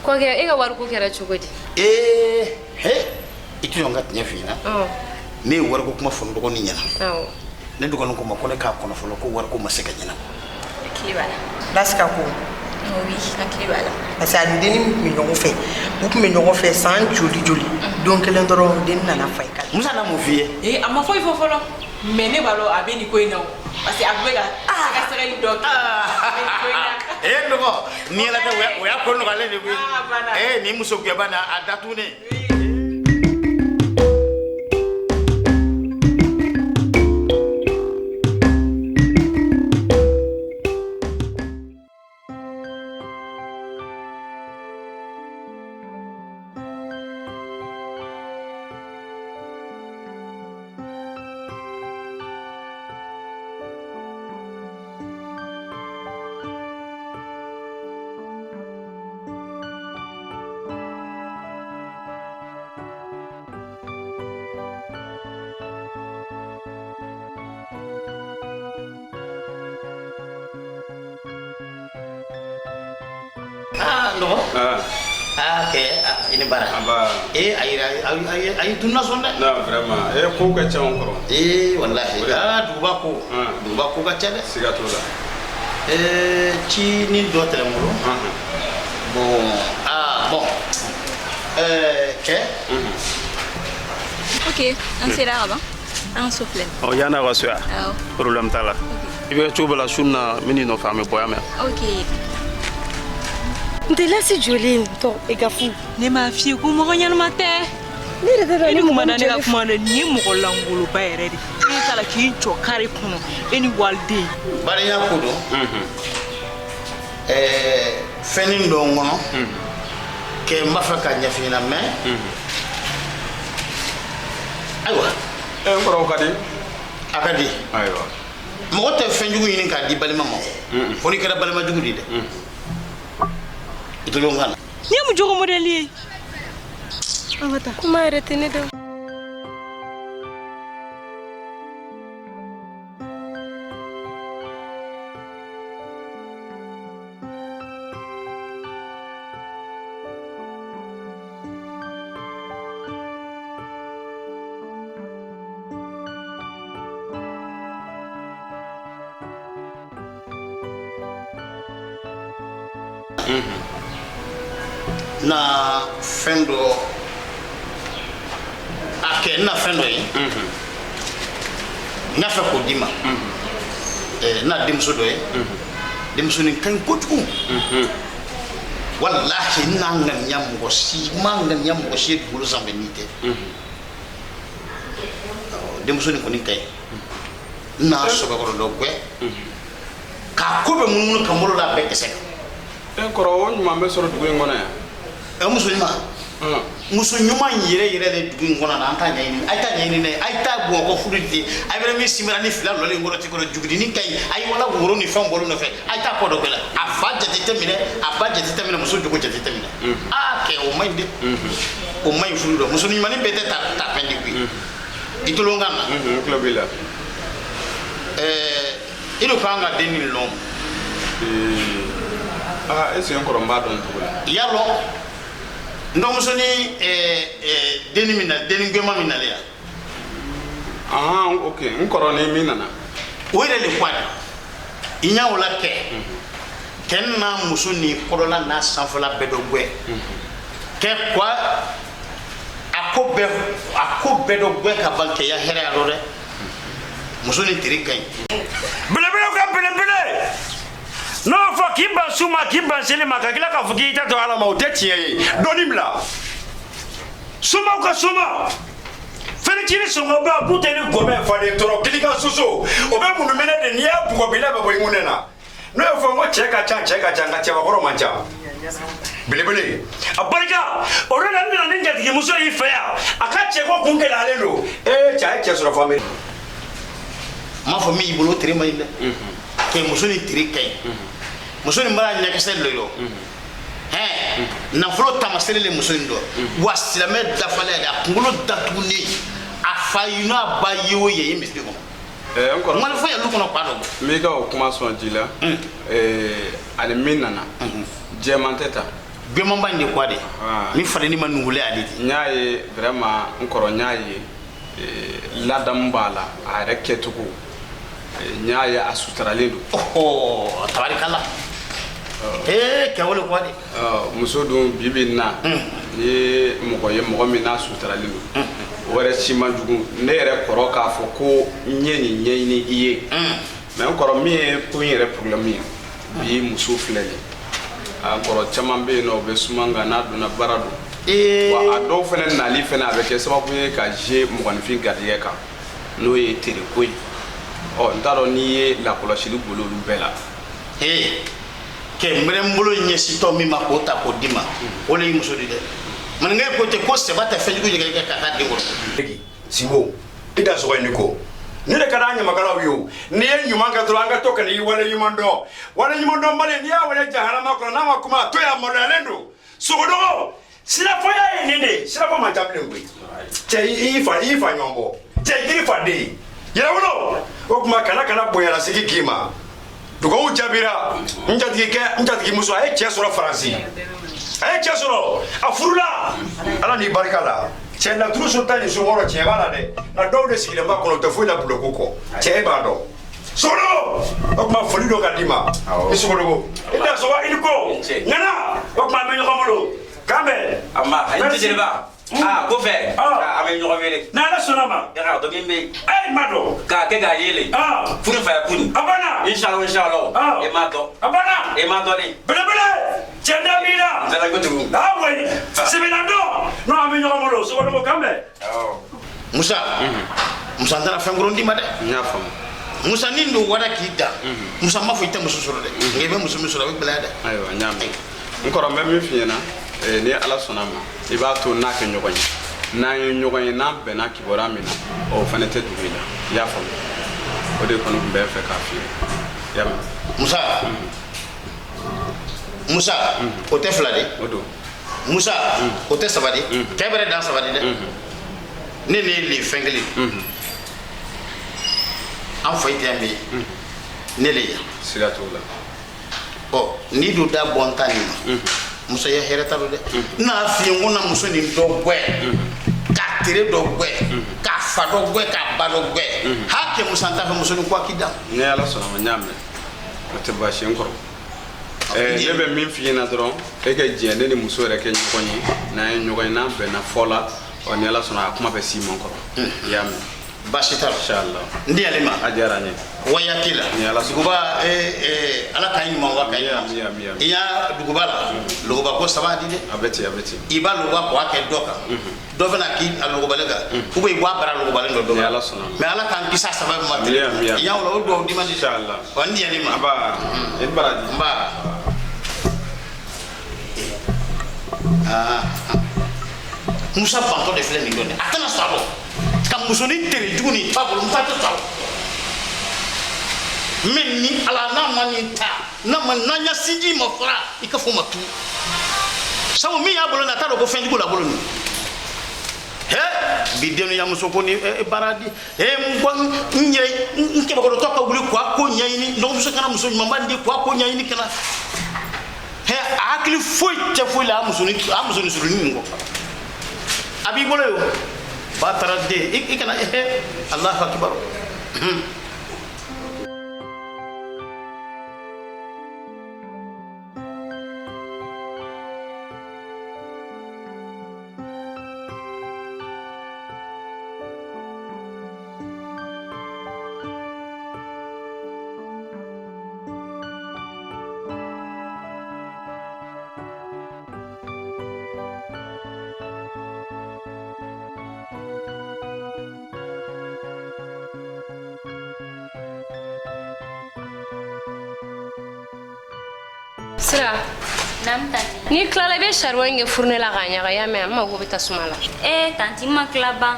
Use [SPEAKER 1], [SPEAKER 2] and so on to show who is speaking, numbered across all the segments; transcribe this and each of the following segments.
[SPEAKER 1] ko ke e ga war ko kera chugodi
[SPEAKER 2] he itu yonga tnya fina ne war ko kuma fondo ko ni nyana ne dugo ko ma ko ne ka kono folo ko war ko ma seka nyana
[SPEAKER 1] kibala
[SPEAKER 3] laska ko
[SPEAKER 1] oui kibala
[SPEAKER 3] parce que deni mi ñongo fe bu mi ñongo fe sans joli donc len doro den nana fay kala
[SPEAKER 2] musa na mo vie
[SPEAKER 4] ama foi fofolo mais ne balo abeni ko ina parce que abega ka sere ni doc
[SPEAKER 2] ndugo ni la te we ya ko no gale ni ni muso ke bana adatune no okay ini bara
[SPEAKER 5] aba
[SPEAKER 2] ay tunna sonda
[SPEAKER 5] na vraiment ko ka chawon koro
[SPEAKER 2] wallahi duba ko ka chade
[SPEAKER 5] siga to la
[SPEAKER 2] ci ni do tele mo bon bon
[SPEAKER 1] ok on sera là un souffle
[SPEAKER 5] oh yana rasua problème tala ibe tuba la sunna minino fami boyame
[SPEAKER 1] ok
[SPEAKER 6] Ndela si joli to egafu
[SPEAKER 4] ne ma fi ko mo nyal mate ni mo mana ne ga kuma ni mo ko langulu ba yere di ni kala ki cho kare kuno eni walde
[SPEAKER 2] bare ya kudo fenin do ngono ke mafa ka nyafina me aywa
[SPEAKER 5] ngoro kadi
[SPEAKER 2] aywa mo te fenjugu yini ka di balima mo foni kada balima jugu di de itu lo ngana
[SPEAKER 4] ni mu jogo modeli
[SPEAKER 6] amata kuma retene do
[SPEAKER 2] na fendo na fendo yi na fa ko dima na dimso do dimso ni kan ko tu wallahi na ngam nyam go si mangan nyam go si bulu sambe nite dimso ni ko ni kay na so ko do gwe ka ko be mun ka molo la be esek
[SPEAKER 5] koro won ma be soro dugu ngona ya
[SPEAKER 2] musulma yere de dugu ngona na anta nyini ay ta nyini ne ay ta bo ko fuditi ay bere mi simira ni fila lole ngoro ti ko jugdi ni kay ay wala ngoro ni fam bolu no fe ay ta ko do bela a fajja ti temine a bajja ti temine musul jugo ti temine ke o mayde o may fudo musulma ni bete ta pendi bi itolo ngana
[SPEAKER 5] klobila
[SPEAKER 2] ilo fanga deni long
[SPEAKER 5] ese encore mbadon tugula
[SPEAKER 2] yalo ndomuso ni deni ngema minale ya
[SPEAKER 5] okay nkoro ni minana
[SPEAKER 2] wele le kwadi inya wala ke kenna musuni korola na sanfala bedogwe ke kwa akobe dogwe ka banke ya here alore musuni tirikai
[SPEAKER 7] bele no fa kimba suma kimba sele makakila ka fuki ita to ala mautetie donimla suma ka suma fele kiri suma ba buteli gome fa de toro kilika suso obe munu mena de niya buko bila ba boy munena no fa ngo cheka ngati ba koro manja bele abarika orena ndina ninja tiki muso ifea akache ko kungela lelo cha sura family
[SPEAKER 2] mafo mi ibolo trema ile ke musoni tirikai musoni mara nya kasel lelo na flo tamasele le musoni do wasilame da fale da kungulo datuni afayuna bayo ye misdi ko
[SPEAKER 5] encore
[SPEAKER 2] man fa ya lu kono kwado
[SPEAKER 5] mega o kuma so dila ale minana jemanteta
[SPEAKER 2] Gbemon bandi quoi de. Mi fallait ni manouler à dit.
[SPEAKER 5] Nyaye vraiment encore nyaye ladam bala a reketuko nyaye asutrale do.
[SPEAKER 2] Oh tabarikalla. Kawole quoi de.
[SPEAKER 5] Muso dun bibina ye mogo mina sutrale do. Wara chima jugu ne yɛrɛ kɔrɔ k'a fɔ ko ɲɛ ni iye mais kɔrɔ min ye ko yɛrɛ problème ye bi muso filɛ ni a kɔrɔ caman bɛ yen nɔ o bɛ suma nka n'a donna baara don wa a dɔw fɛnɛ nali fɛnɛ a bɛ kɛ sababu ye ka je mɔgɔninfin garijɛgɛ kan n'o ye tere ko ye n t'a dɔn n'i ye lakɔlɔsili bolo olu bɛɛ la
[SPEAKER 2] kɛ n bolo ɲɛsitɔ min ma k'o ta k'o d'i ma o de y'i muso de dɛ man ngay ko te ko seba ta fenjugo yega ka ka de woro
[SPEAKER 7] sibo ida so ni ko ni de kana nya makala wiyo ni en nyuma ka to anga to kan yi wala nyumondo male ni ya wala jahara makona na makuma to ya molendo sogodo sila foya ni de sila fa matable ngwe che ifa nyombo che ifa de yera wono o kuma kana boya la sigi kima to ko jabira njatiki muso ay che sura faransi ay chasoro afurula ala ni barikala che la tru sultani so woro che bala de na do de sigile ma kono to fuila bloko ko che ba do solo o ma foli do kadima iso do ida so wa iliko nana o ma me nyomolo kambe
[SPEAKER 8] amma ay tijeba ko fe ame nyogo wele
[SPEAKER 7] na la sonama
[SPEAKER 8] ya do gimbe
[SPEAKER 7] ay mado
[SPEAKER 8] ka ke ga yele furu fa kuni
[SPEAKER 7] abana
[SPEAKER 8] inshallah e mato
[SPEAKER 7] abana
[SPEAKER 8] e mato ni
[SPEAKER 7] bele chenda mina
[SPEAKER 8] zala gotu
[SPEAKER 7] we sebenando no ame nyomolo so do kambe
[SPEAKER 2] Musa ndana fengrondi made
[SPEAKER 5] nya fam
[SPEAKER 2] Musa nindo wada kita Musa ma fuita muso soro de ngebe muso misoro be belada
[SPEAKER 5] ayo nyame nkoro mbem fiena ni ala sonama iba to na ke nyogoy na nyogoy na be na kibora mina o fanete dubila ya fam o de kono be fe ka fi ya Musa o te flade odo
[SPEAKER 2] Musa o te sabadi kebere dan sabadi de ne le fengeli an fayti ambe ne le ya
[SPEAKER 5] sigatula
[SPEAKER 2] ni do da bontani muso ya hereta do de na fi ngona muso ni do gwe ka tere do gwe ka fa do gwe ka ba do gwe ha ke musa nta fa muso ni kwa kida
[SPEAKER 5] ne ala so na nyame te ba shi nkoro ne be min fi na dron e ke jende ni muso re ke nkonyi na nyogoy na be na fola o ne ala so na kuma be si mon koro yame
[SPEAKER 2] bashita
[SPEAKER 5] inshallah
[SPEAKER 2] ndi alima
[SPEAKER 5] ajaranye
[SPEAKER 2] wayakila duguba ala kayi manga kayi iya duguba la luguba ko sabadi de
[SPEAKER 5] abeti
[SPEAKER 2] iba luguba ko ake doka do fana ki luguba lega ube iba bara luguba ndo do
[SPEAKER 5] ala sona
[SPEAKER 2] me ala kan kisa sababu matri iya wala do di man
[SPEAKER 5] inshallah
[SPEAKER 2] wandi alima
[SPEAKER 5] aba en baradi
[SPEAKER 2] mba Musa banto de flemi ndone atana sabo kam musoni tere juguni tabul mutata saw menni ala na manita na mananya siji mafra ikafuma tu sawo mi ya bolo na taro ko fendi bolo bolo ni bidenu ya musoko ni baradi mbon nyei nke bako toka guli kwa ko nyayini ndo muso kana muso mambandi kwa ko nyayini kana akili foi te foi la musoni suru ni ngo abi bolo yo batara de ikana Allahu akbar
[SPEAKER 6] Sira ni klala be sharwange furne la ganya ga yame amma go beta sumala
[SPEAKER 1] tanti ma klaba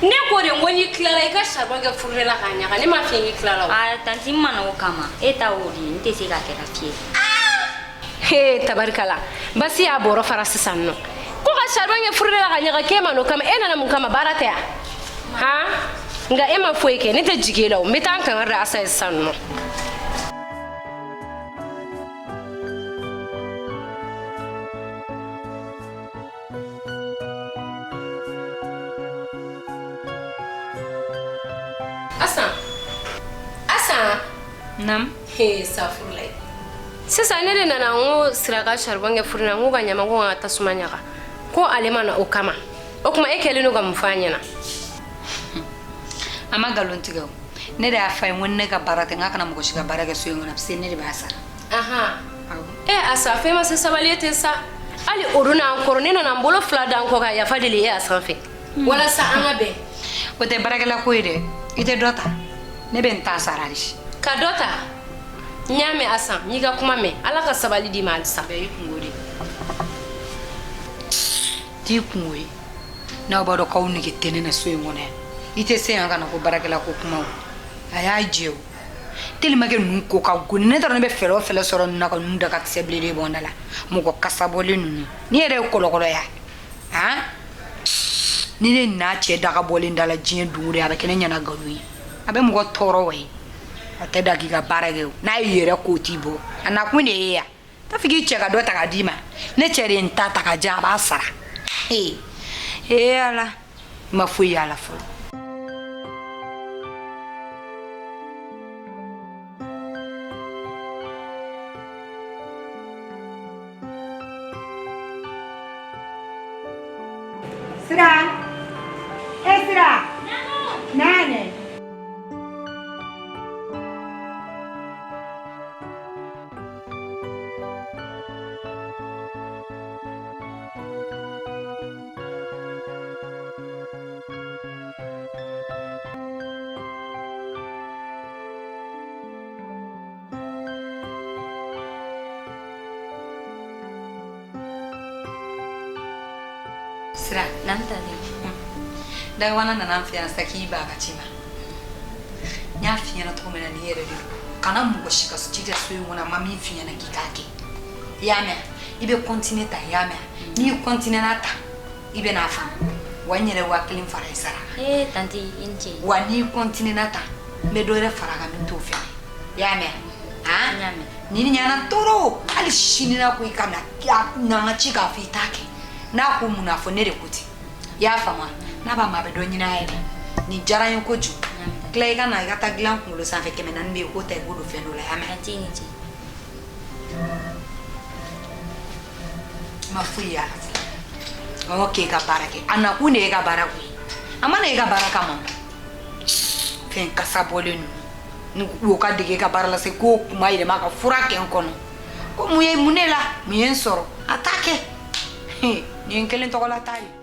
[SPEAKER 6] ne ko de ngoni klala ka sharwange furne la ganya ga ne ma fi ngi klala
[SPEAKER 1] tanti ma na kama eta odi nte se ka kera
[SPEAKER 6] fie tabarkala basi ya boro farasi sanno ko ka sharwange furne la ganya ga kema no kama ena na mun kama barata ya ha nga ema foike ne te jigela o metan kan ra asa sanno Asa
[SPEAKER 1] Nam.
[SPEAKER 6] he safurlay sisa ne de nana ngo siraga charbon ge furna ngo ga nyama ngo ta sumanya ko alemana o kama o kuma e kele no ga mfanya na
[SPEAKER 9] ama galon tigo ne da fa wonne ga barate ngaka na mugo shiga barage so yongona pse ne de basa
[SPEAKER 6] aha asa fe ma se sabalete sa ali oruna encore ne na mbolo flada encore ga ya fadili e asa fe wala sa anga be
[SPEAKER 9] o te barage la ko ide ite dota ne ben ta sarari
[SPEAKER 6] ka dota nyame asa nyiga kuma me ala ka sabali di mal sa
[SPEAKER 9] be ngori ti kunwe na ba do kawni ke tenena so yongona ite se anga na ko barage la ko kuma aya jeo telima ke nu ko ka guni ne tarone be felo soro na ko nu daga seblere bondala mo ko kasabole nu ni ere ko lokolo ya ha ni ne na che daga bole ndala jin duure abe kene nyana galu abe mo ko toro we ate dagi ga barage na yere ko tibo ana kwine ya ta figi che ga do ta ga dima ne chere nta ta ga ja ba sara ala mafuya ala fu
[SPEAKER 10] Sira. Sira. Nane.
[SPEAKER 9] Sira.
[SPEAKER 1] Nam tadi.
[SPEAKER 9] Da wana na nan fiya saki ba ka cima nya fiya na to mena ni yere di kana mu go shika su cite su yuna mami fiya na kikake ya me ibe continue ta ya me ni continue na ta ibe na fa wanyere wa clean fara isara
[SPEAKER 1] Tanti inji.
[SPEAKER 9] wani continue na ta me do re fara ga min to fiya ya me ha
[SPEAKER 1] Nyame.
[SPEAKER 9] ni nyana toro ali shini na ku ikana na chika fitake na ku munafo ne de kuti ya fama na ba mabe do nyina ere ni jara yin ko ju klei kana ga ta glan ku lo sanfe kemena nbe ko ta go do fe no la ama
[SPEAKER 1] Tanti inji.
[SPEAKER 9] mafuya okay ka barake ana ku ne ga baraku amana ga baraka mo fen kasabole nu wo ka dige ka barala se ko kuma ire maka furake enkono ko muye munela muyen soro atake ni enkelen to la tari